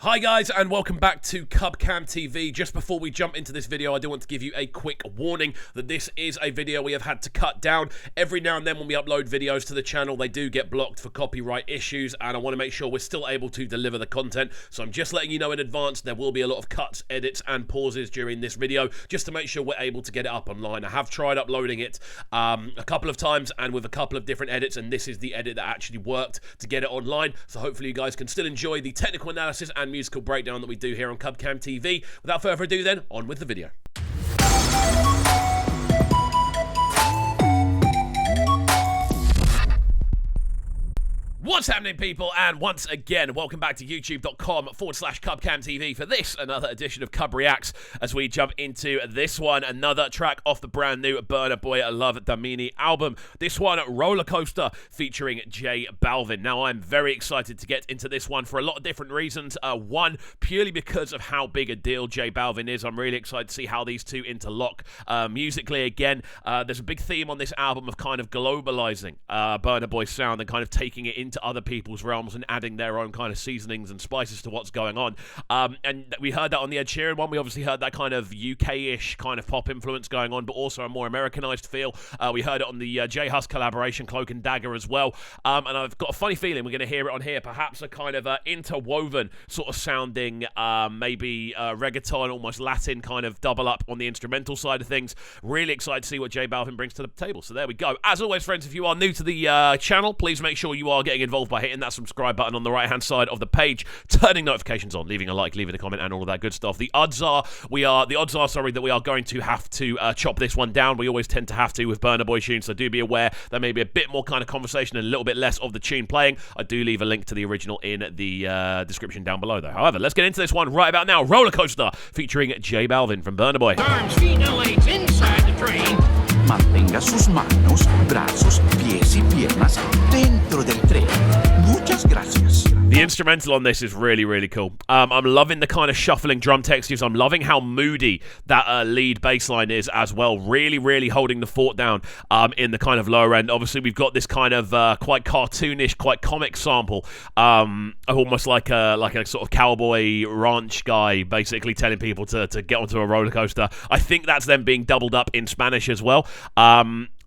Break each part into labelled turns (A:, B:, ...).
A: Hi guys, and welcome back to CUBCAM TV. Just before we jump into this video, I do want to give you a quick warning that this is a video we have had to cut down. Every now and then when we upload videos to the channel, they do get blocked for copyright issues, and I want to make sure we're still able to deliver the content. So I'm just letting you know in advance, there will be a lot of cuts, edits, and pauses during this video, just to make sure we're able to get it up online. I have tried uploading it a couple of times, and with a couple of different edits, and this is the edit that actually worked to get it online. So hopefully you guys can still enjoy the technical analysis and musical breakdown that we do here on CUBCAM TV. Without further ado then, on with the video. What's happening, people? And once again, welcome back to youtube.com/CUBCAMTV for this, another edition of CUBREACTS, as we jump into this one, another track off the brand new Burna Boy Love Damini album. This one, Rollercoaster, featuring J Balvin. Now, I'm very excited to get into this one for a lot of different reasons. One, purely because of how big a deal J Balvin is. I'm really excited to see how these two interlock musically again. There's a big theme on this album of kind of globalizing Burna Boy's sound and kind of taking it into other people's realms and adding their own kind of seasonings and spices to what's going on. And we heard that on the Ed Sheeran one. We obviously heard that kind of UK-ish kind of pop influence going on, but also a more Americanized feel. We heard it on the J Hus collaboration, Cloak and Dagger, as well. And I've got a funny feeling we're going to hear it on here. Perhaps a kind of interwoven sort of sounding, maybe reggaeton, almost Latin kind of double up on the instrumental side of things. Really excited to see what J Balvin brings to the table. So there we go. As always, friends, if you are new to the channel, please make sure you are getting involved by hitting that subscribe button on the right hand side of the page, turning notifications on, leaving a like, leaving a comment, and all of that good stuff. The odds are that we are going to have to chop this one down. We always tend to have to with Burna Boy tunes, so do be aware there may be a bit more kind of conversation and a little bit less of the tune playing. I do leave a link to the original in the description down below, though. However, let's get into this one right about now. Rollercoaster, featuring J Balvin from Burna Boy.
B: Arms, feet, and legs inside the train. Mantenga sus manos, brazos, pies y piernas dentro del tren. Muchas gracias.
A: The instrumental on this is really, really cool. I'm loving the kind of shuffling drum textures. I'm loving how moody that lead bass line is as well. Really, really holding the fort down in the kind of lower end. Obviously, we've got this kind of quite cartoonish, quite comic sample, almost like a sort of cowboy ranch guy, basically telling people to get onto a roller coaster. I think that's them being doubled up in Spanish as well.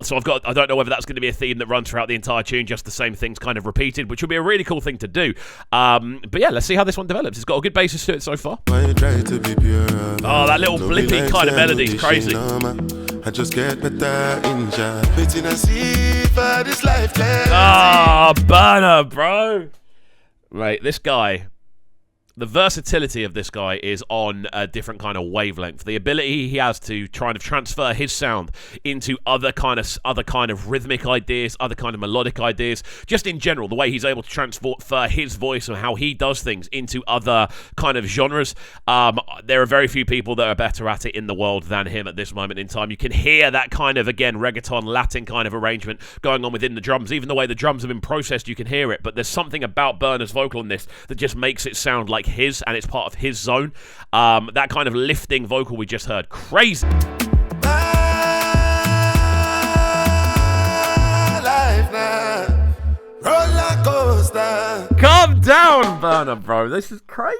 A: So I don't know whether that's going to be a theme that runs throughout the entire tune, just the same things kind of repeated, which would be a really cool thing to do. But yeah, let's see how this one develops. It's got a good basis to it so far. Oh, that little blippy kind of melody is crazy.
C: I just get better in job. Waiting and see for this life.
A: Ah, Burna, bro. Right, this guy. The versatility of this guy is on a different kind of wavelength. The ability he has to try to transfer his sound into other kind of rhythmic ideas, other kind of melodic ideas. Just in general, the way he's able to transfer his voice and how he does things into other kind of genres. There are very few people that are better at it in the world than him at this moment in time. You can hear that kind of, again, reggaeton, Latin kind of arrangement going on within the drums. Even the way the drums have been processed, you can hear it. But there's something about Burna's vocal in this that just makes it sound like his, and it's part of his zone. That kind of lifting vocal we just heard, crazy. Calm down, Burna, bro. This is crazy.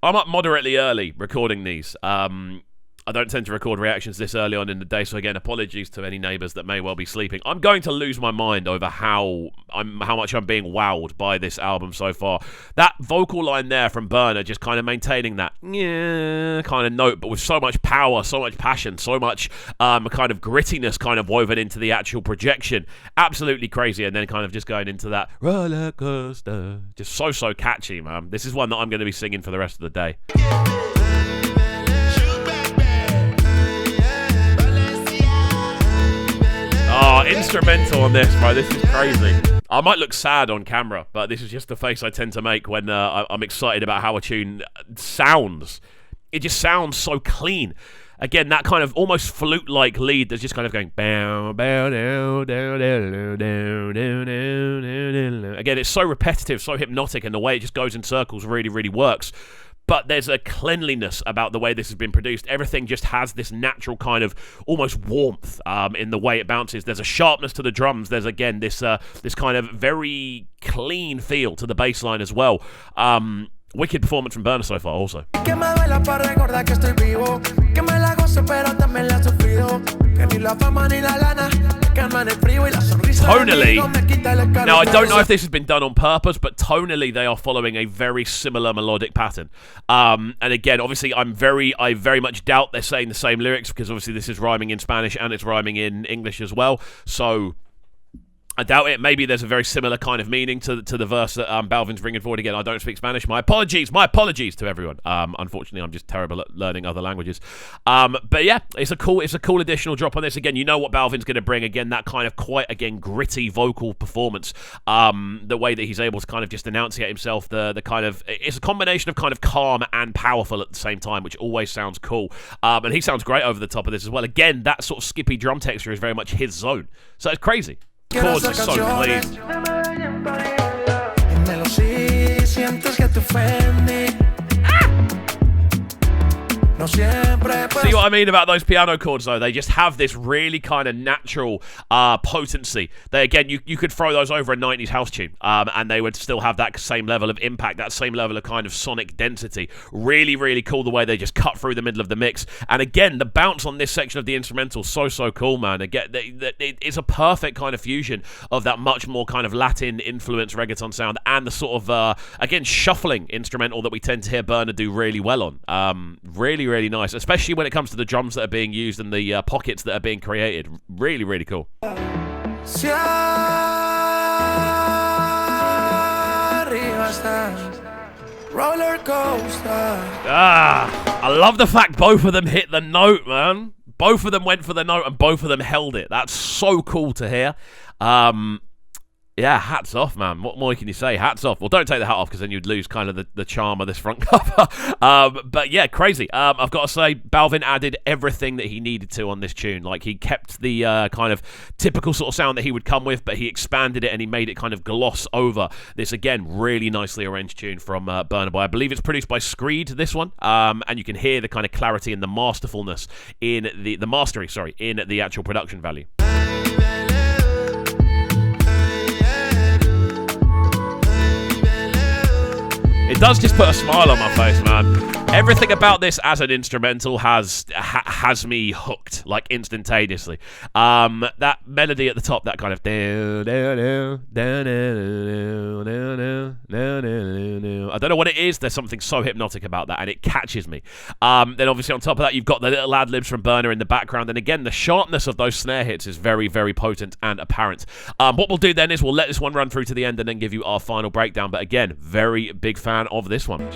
A: I'm up moderately early recording these. I don't tend to record reactions this early on in the day, so again, apologies to any neighbours that may well be sleeping. I'm going to lose my mind over how much I'm being wowed by this album so far. That vocal line there from Burna, just kind of maintaining that kind of note, but with so much power, so much passion, so much kind of grittiness kind of woven into the actual projection. Absolutely crazy, and then kind of just going into that roller coaster. Just so catchy, man. This is one that I'm going to be singing for the rest of the day. Oh, instrumental on this, bro. This is crazy. I might look sad on camera, but this is just the face I tend to make when I'm excited about how a tune sounds. It just sounds so clean. Again, that kind of almost flute-like lead that's just kind of going bow, bow, down, down, down, down, down, down. Again, it's so repetitive, so hypnotic, and the way it just goes in circles really, really works. But there's a cleanliness about the way this has been produced. Everything just has this natural kind of almost warmth in the way it bounces. There's a sharpness to the drums. There's, again, this kind of very clean feel to the bass line as well. Wicked performance from Burna so far also. Tonally, now I don't know if this has been done on purpose, but tonally they are following a very similar melodic pattern. And again, obviously I very much doubt they're saying the same lyrics, because obviously this is rhyming in Spanish and it's rhyming in English as well. So I doubt it. Maybe there's a very similar kind of meaning to the verse that Balvin's bringing forward. Again, I don't speak Spanish. My apologies to everyone. Unfortunately, I'm just terrible at learning other languages. But yeah, it's a cool additional drop on this. Again, you know what Balvin's going to bring. Again, that kind of quite, again, gritty vocal performance. The way that he's able to kind of just enunciate himself. The kind of, it's a combination of kind of calm and powerful at the same time, which always sounds cool. And he sounds great over the top of this as well. Again, that sort of skippy drum texture is very much his zone. So it's crazy. Chords are so clean. See what I mean about those piano chords, though? They just have this really kind of natural potency. They, again, you could throw those over a 90s house tune, and they would still have that same level of impact, that same level of kind of sonic density. Really, really cool the way they just cut through the middle of the mix. And again, the bounce on this section of the instrumental, so cool, man. Again, it's a perfect kind of fusion of that much more kind of Latin influence reggaeton sound and the sort of, again, shuffling instrumental that we tend to hear Burna do really well on. Really nice, especially when it comes to the drums that are being used and the pockets that are being created. Really, really cool. I love the fact both of them hit the note, man. Both of them went for the note and both of them held it. That's so cool to hear. Yeah, hats off, man. What more can you say? Hats off. Well, don't take the hat off, because then you'd lose kind of the charm of this front cover. But yeah, crazy. I've got to say, Balvin added everything that he needed to on this tune. Like, he kept the kind of typical sort of sound that he would come with, but he expanded it and he made it kind of gloss over this, again, really nicely arranged tune from Burna Boy. I believe it's produced by Screed, this one. And you can hear the kind of clarity and the masterfulness in the mastering, in the actual production value. It does just put a smile on my face, man. Everything about this as an instrumental has me hooked, like, instantaneously. That melody at the top, that kind of I don't know what it is. There's something so hypnotic about that, and it catches me. Then obviously on top of that, you've got the little ad-libs from Burna in the background, and again, the sharpness of those snare hits is very, very potent and apparent. What we'll do then is we'll let this one run through to the end and then give you our final breakdown. But again, very big fan of this one.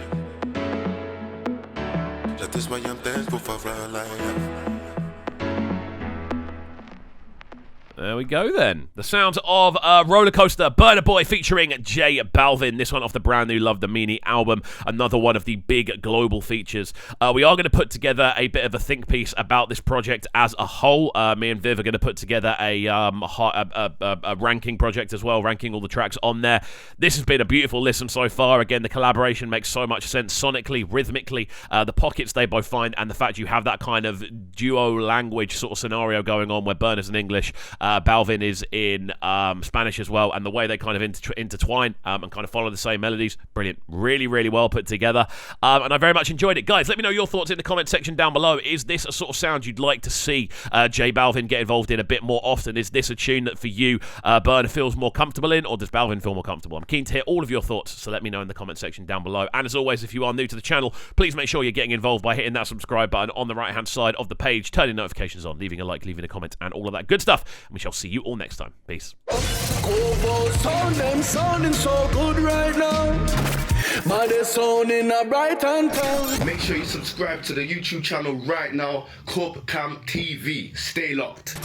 A: There we go then. The sounds of Rollercoaster, Burna Boy featuring J Balvin. This one off the brand new Love the Meanie album. Another one of the big global features. We are going to put together a bit of a think piece about this project as a whole. Me and Viv are going to put together a ranking project as well, ranking all the tracks on there. This has been a beautiful listen so far. Again, the collaboration makes so much sense sonically, rhythmically, the pockets they both find, and the fact you have that kind of duo language sort of scenario going on where Burna's in English, Balvin is in Spanish as well, and the way they kind of intertwine and kind of follow the same melodies, brilliant. Really, really well put together, and I very much enjoyed it. Guys, let me know your thoughts in the comment section down below. Is this a sort of sound you'd like to see J Balvin get involved in a bit more often? Is this a tune that for you Burna feels more comfortable in, or does Balvin feel more comfortable? I'm keen to hear all of your thoughts, so let me know in the comment section down below. And as always, if you are new to the channel, please make sure you're getting involved by hitting that subscribe button on the right hand side of the page, turning notifications on, leaving a like, leaving a comment, and all of that good stuff. And we shall see you all next time. Peace.
D: Sounding so good right now.
E: Make sure you subscribe to the YouTube channel right now, CUBREACTS TV. Stay locked.